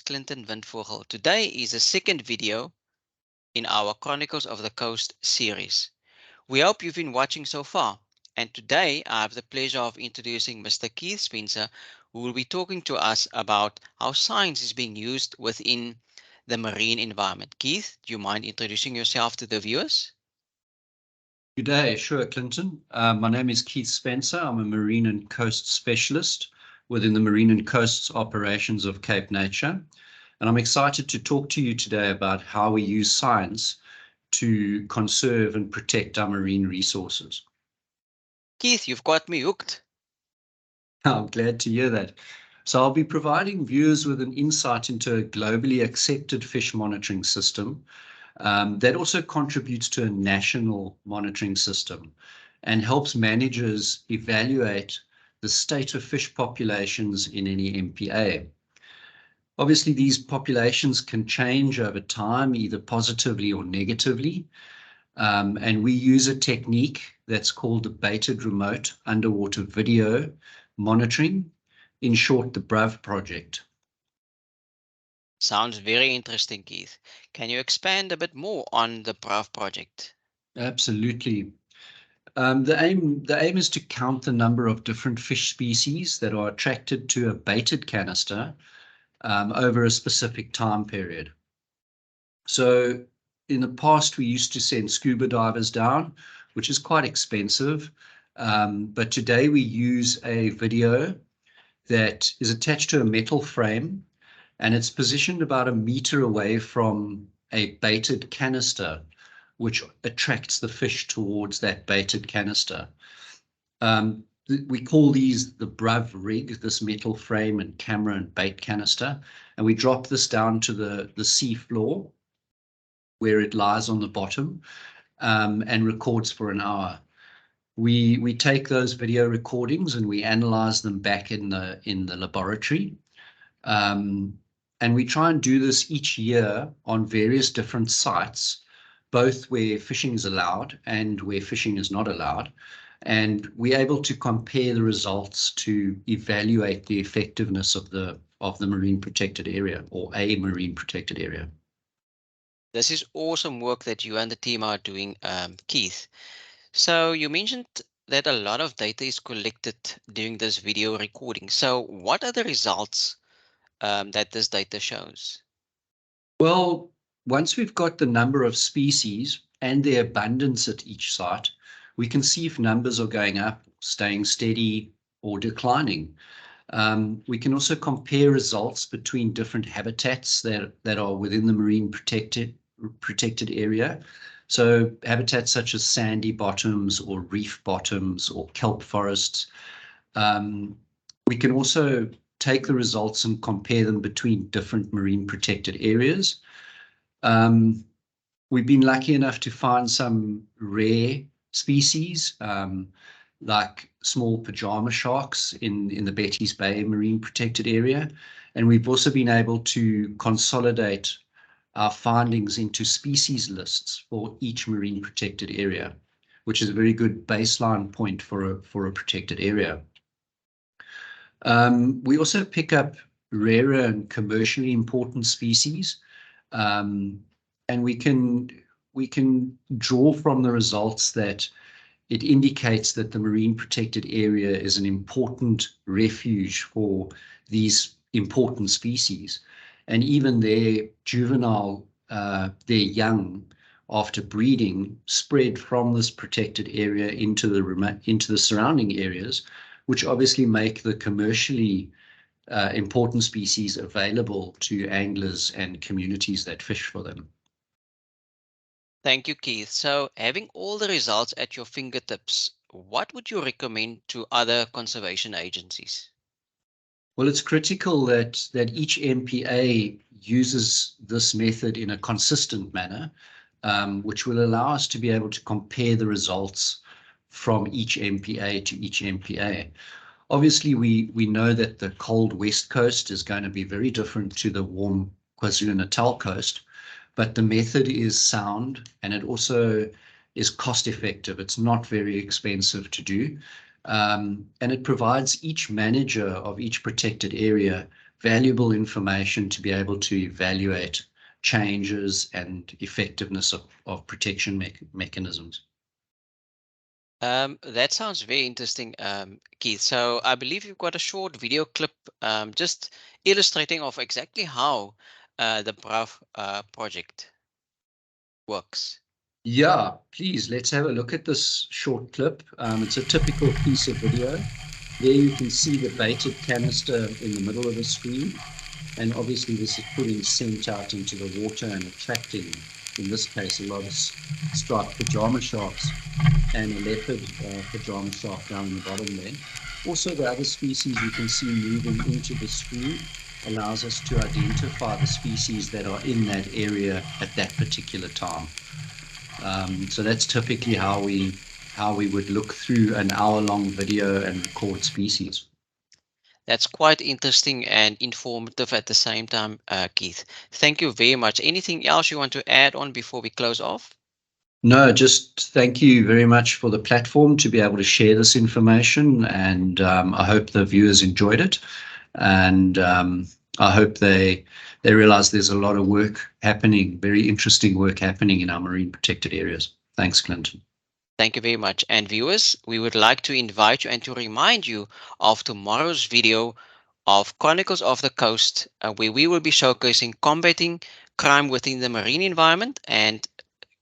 host Clinton Windvogel. Today is the second video in our Chronicles of the Coast series. We hope you've been watching so far. And today I have the pleasure of introducing Mr. Keith Spencer, who will be talking to us about how science is being used within the marine environment. Keith, do you mind introducing yourself to the viewers? Good day, sure, Clinton. My name is Keith Spencer. I'm a marine and coast specialist within the Marine and Coasts operations of Cape Nature. And I'm excited to talk to you today about how we use science to conserve and protect our marine resources. Keith, you've got me hooked. I'm glad to hear that. So I'll be providing viewers with an insight into a globally accepted fish monitoring system that also contributes to a national monitoring system and helps managers evaluate the state of fish populations in any MPA. Obviously, these populations can change over time, either positively or negatively. And we use a technique that's called the baited remote underwater video monitoring, in short, the BRAV project. Sounds very interesting, Keith. Can you expand a bit more on the BRAV project? Absolutely. The aim is to count the number of different fish species that are attracted to a baited canister over a specific time period. So in the past, we used to send scuba divers down, which is quite expensive. But today we use a video that is attached to a metal frame, and it's positioned about a meter away from a baited canister, which attracts the fish towards that baited canister. We call these the BRAV rig, this metal frame and camera and bait canister, and we drop this down to the sea floor where it lies on the bottom and records for an hour. We take those video recordings and we analyze them back in the laboratory. And we try and do this each year on various different sites, both where fishing is allowed and where fishing is not allowed. And we're able to compare the results to evaluate the effectiveness of the marine protected area, or a marine protected area. This is awesome work that you and the team are doing, Keith. So you mentioned that a lot of data is collected during this video recording. So what are the results that this data shows? Well, once we've got the number of species and their abundance at each site, we can see if numbers are going up, staying steady, or declining. We can also compare results between different habitats that are within the marine protected area. So habitats such as sandy bottoms or reef bottoms or kelp forests. We can also take the results and compare them between different marine protected areas. We've been lucky enough to find some rare species, like small pajama sharks in the Betty's Bay marine protected area. And we've also been able to consolidate our findings into species lists for each marine protected area, which is a very good baseline point for a protected area. We also pick up rarer and commercially important species, and we can draw from the results that it indicates that the marine protected area is an important refuge for these important species, and even their juvenile, their young, after breeding, spread from this protected area into the surrounding areas, which obviously make the commercially important species available to anglers and communities that fish for them. Thank you, Keith. So having all the results at your fingertips, what would you recommend to other conservation agencies? Well, it's critical that each MPA uses this method in a consistent manner, which will allow us to be able to compare the results from each MPA to each MPA. Obviously, we know that the cold West Coast is going to be very different to the warm KwaZulu-Natal coast, but the method is sound and it also is cost effective. It's not very expensive to do. And it provides each manager of each protected area valuable information to be able to evaluate changes and effectiveness of protection mechanisms. That sounds very interesting, Keith. So I believe you've got a short video clip just illustrating of exactly how the BRAV project works. Yeah, please, let's have a look at this short clip. It's a typical piece of video. There you can see the baited canister in the middle of the screen. And obviously this is putting scent out into the water and attracting, in this case, a lot of striped pajama sharks and a leopard pajama shark down in the bottom there. Also, the other species you can see moving into the screen allows us to identify the species that are in that area at that particular time. So that's typically how we would look through an hour-long video and record species. That's quite interesting and informative at the same time, Keith. Thank you very much. Anything else you want to add on before we close off? No, just thank you very much for the platform to be able to share this information, and I hope the viewers enjoyed it, and I hope they realize there's a lot of work happening, very interesting work happening in our marine protected areas. Thanks, Clinton. Thank you very much. And viewers, we would like to invite you and to remind you of tomorrow's video of Chronicles of the Coast, where we will be showcasing combating crime within the marine environment. And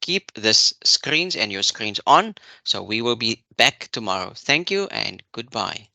keep this screens and your screens on. So we will be back tomorrow. Thank you and goodbye.